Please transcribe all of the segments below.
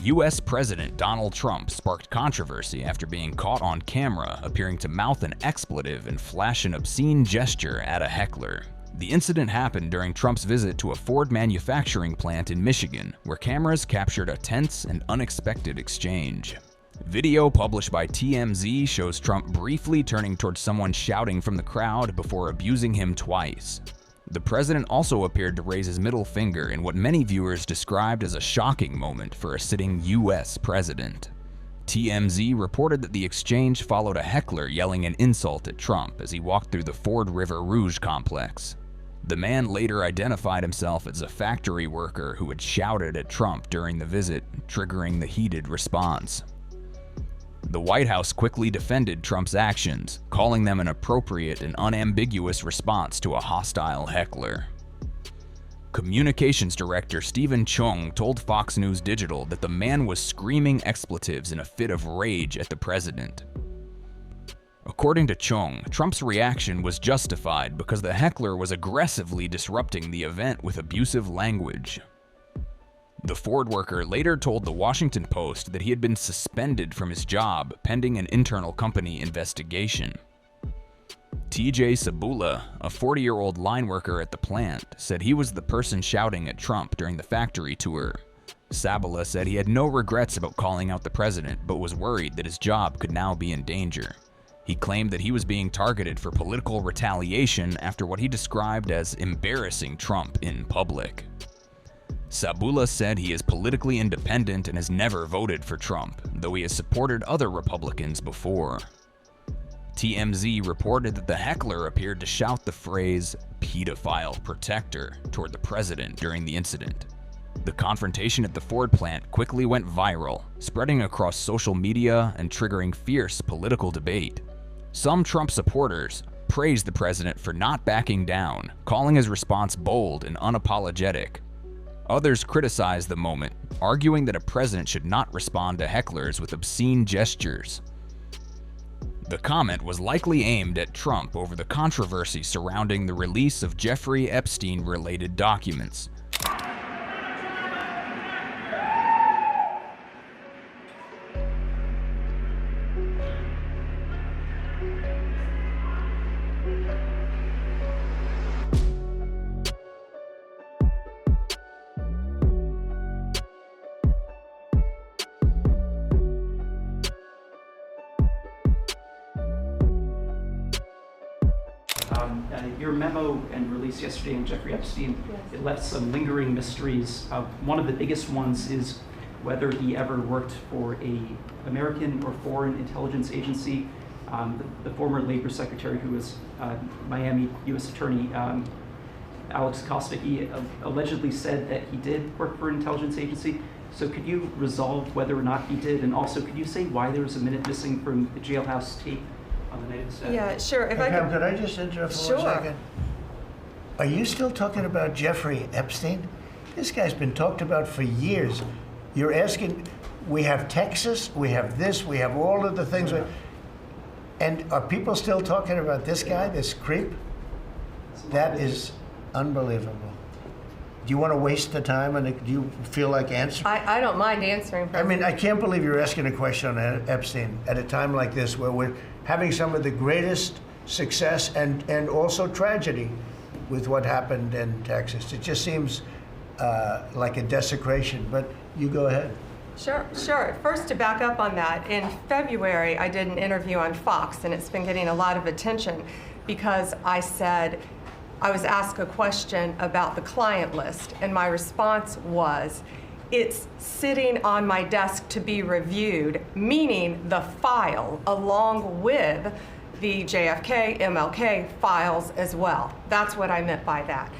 U.S. President Donald Trump sparked controversy after being caught on camera appearing to mouth an expletive and flash an obscene gesture at a heckler. The incident happened during Trump's visit to a Ford manufacturing plant in Michigan, where cameras captured a tense and unexpected exchange. Video published by TMZ shows Trump briefly turning towards someone shouting from the crowd before abusing him twice. The president also appeared to raise his middle finger in what many viewers described as a shocking moment for a sitting U.S. president. TMZ reported that the exchange followed a heckler yelling an insult at Trump as he walked through the Ford River Rouge complex. The man later identified himself as a factory worker who had shouted at Trump during the visit, triggering the heated response. The White House quickly defended Trump's actions, calling them an appropriate and unambiguous response to a hostile heckler. Communications Director Stephen Chung told Fox News Digital that the man was screaming expletives in a fit of rage at the president. According to Chung, Trump's reaction was justified because the heckler was aggressively disrupting the event with abusive language. The Ford worker later told the Washington Post that he had been suspended from his job pending an internal company investigation. TJ Sabula, a 40-year-old line worker at the plant, said he was the person shouting at Trump during the factory tour. Sabula said he had no regrets about calling out the president, but was worried that his job could now be in danger. He claimed that he was being targeted for political retaliation after what he described as embarrassing Trump in public. Sabula said he is politically independent and has never voted for Trump, though he has supported other Republicans before. TMZ reported that the heckler appeared to shout the phrase "pedophile protector" toward the president during the incident. The confrontation at the Ford plant quickly went viral, spreading across social media and triggering fierce political debate. Some Trump supporters praised the president for not backing down, calling his response bold and unapologetic. Others criticized the moment, arguing that a president should not respond to hecklers with obscene gestures. The comment was likely aimed at Trump over the controversy surrounding the release of Jeffrey Epstein-related documents. Your memo and release yesterday on Jeffrey Epstein, it left some lingering mysteries. One of the biggest ones is whether he ever worked for an American or foreign intelligence agency. The former labor secretary, who was Miami U.S. Attorney Alex Acosta, he allegedly said that he did work for an intelligence agency. So could you resolve whether or not he did? And also, could you say why there was a minute missing from the jailhouse tape on the night of the staff? Yeah, sure. If Could I just interrupt for 1 second? Are you still talking about Jeffrey Epstein? This guy's been talked about for years. You're asking, we have Texas, we have this, we have all of the things. Yeah. And are people still talking about this guy, this creep? That is unbelievable. Do you want to waste the time, and do you feel like answering? I don't mind answering. I mean, I can't believe you're asking a question on Epstein at a time like this, where we're having some of the greatest success and also tragedy with what happened in Texas. It just seems like a desecration, but you go ahead. Sure. First, to back up on that, in February, I did an interview on Fox, and it's been getting a lot of attention because I said, I was asked a question about the client list, and my response was, it's sitting on my desk to be reviewed, meaning the file along with the JFK, MLK files as well. That's what I meant by that.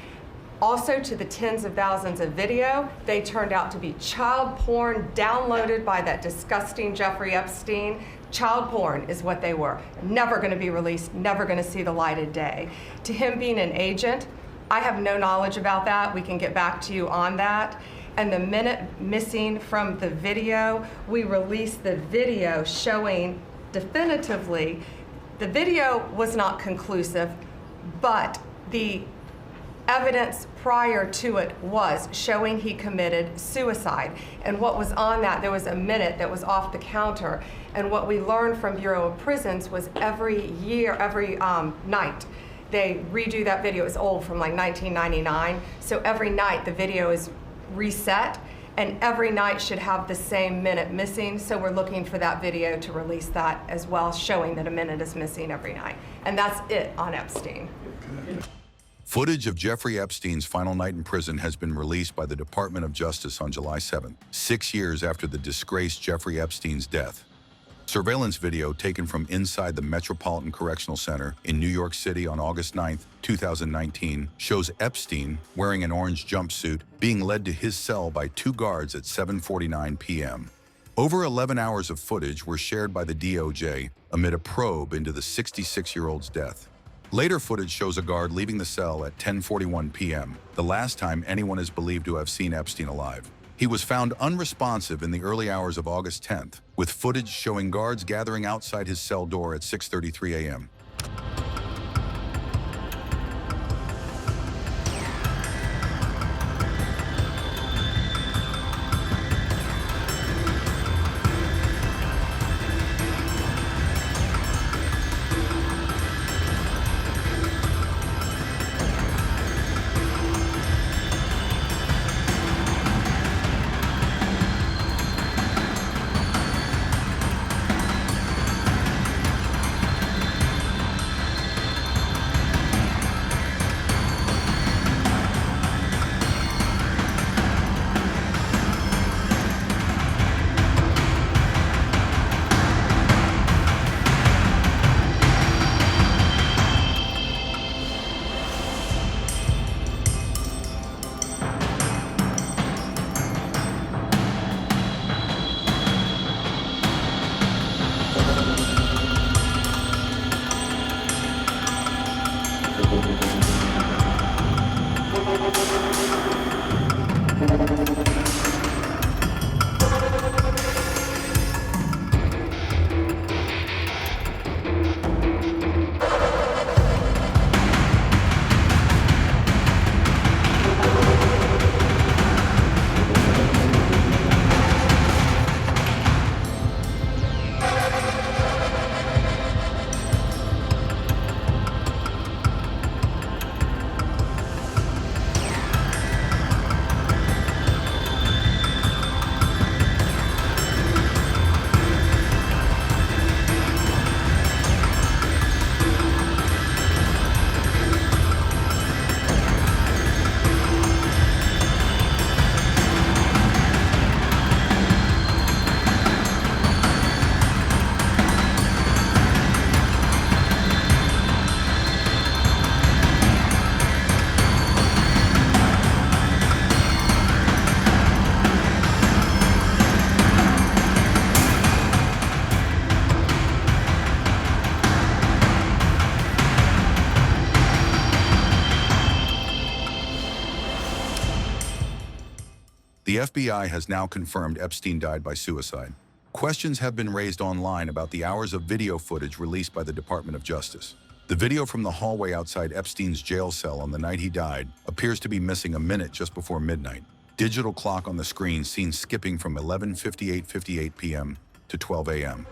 Also, to the tens of thousands of video, they turned out to be child porn downloaded by that disgusting Jeffrey Epstein. Child porn is what they were. Never going to be released, never going to see the light of day. To him being an agent, I have no knowledge about that. We can get back to you on that. And the minute missing from the video, we released the video showing definitively the video was not conclusive, but the evidence prior to it was showing he committed suicide. And what was on that, there was a minute that was off the counter. And what we learned from Bureau of Prisons was every night, they redo that video. It's old, from like 1999. So every night the video is reset, and every night should have the same minute missing. So we're looking for that video to release that as well, showing that a minute is missing every night. And that's it on Epstein. Footage of Jeffrey Epstein's final night in prison has been released by the Department of Justice on July 7th, 6 years after the disgraced Jeffrey Epstein's death. Surveillance video taken from inside the Metropolitan Correctional Center in New York City on August 9, 2019, shows Epstein, wearing an orange jumpsuit, being led to his cell by 2 guards at 7:49 p.m. Over 11 hours of footage were shared by the DOJ amid a probe into the 66-year-old's death. Later footage shows a guard leaving the cell at 10:41 p.m., the last time anyone is believed to have seen Epstein alive. He was found unresponsive in the early hours of August 10th, with footage showing guards gathering outside his cell door at 6:33 a.m. The FBI has now confirmed Epstein died by suicide. Questions have been raised online about the hours of video footage released by the Department of Justice. The video from the hallway outside Epstein's jail cell on the night he died appears to be missing a minute just before midnight. Digital clock on the screen seen skipping from 11:58 p.m. to 12 a.m.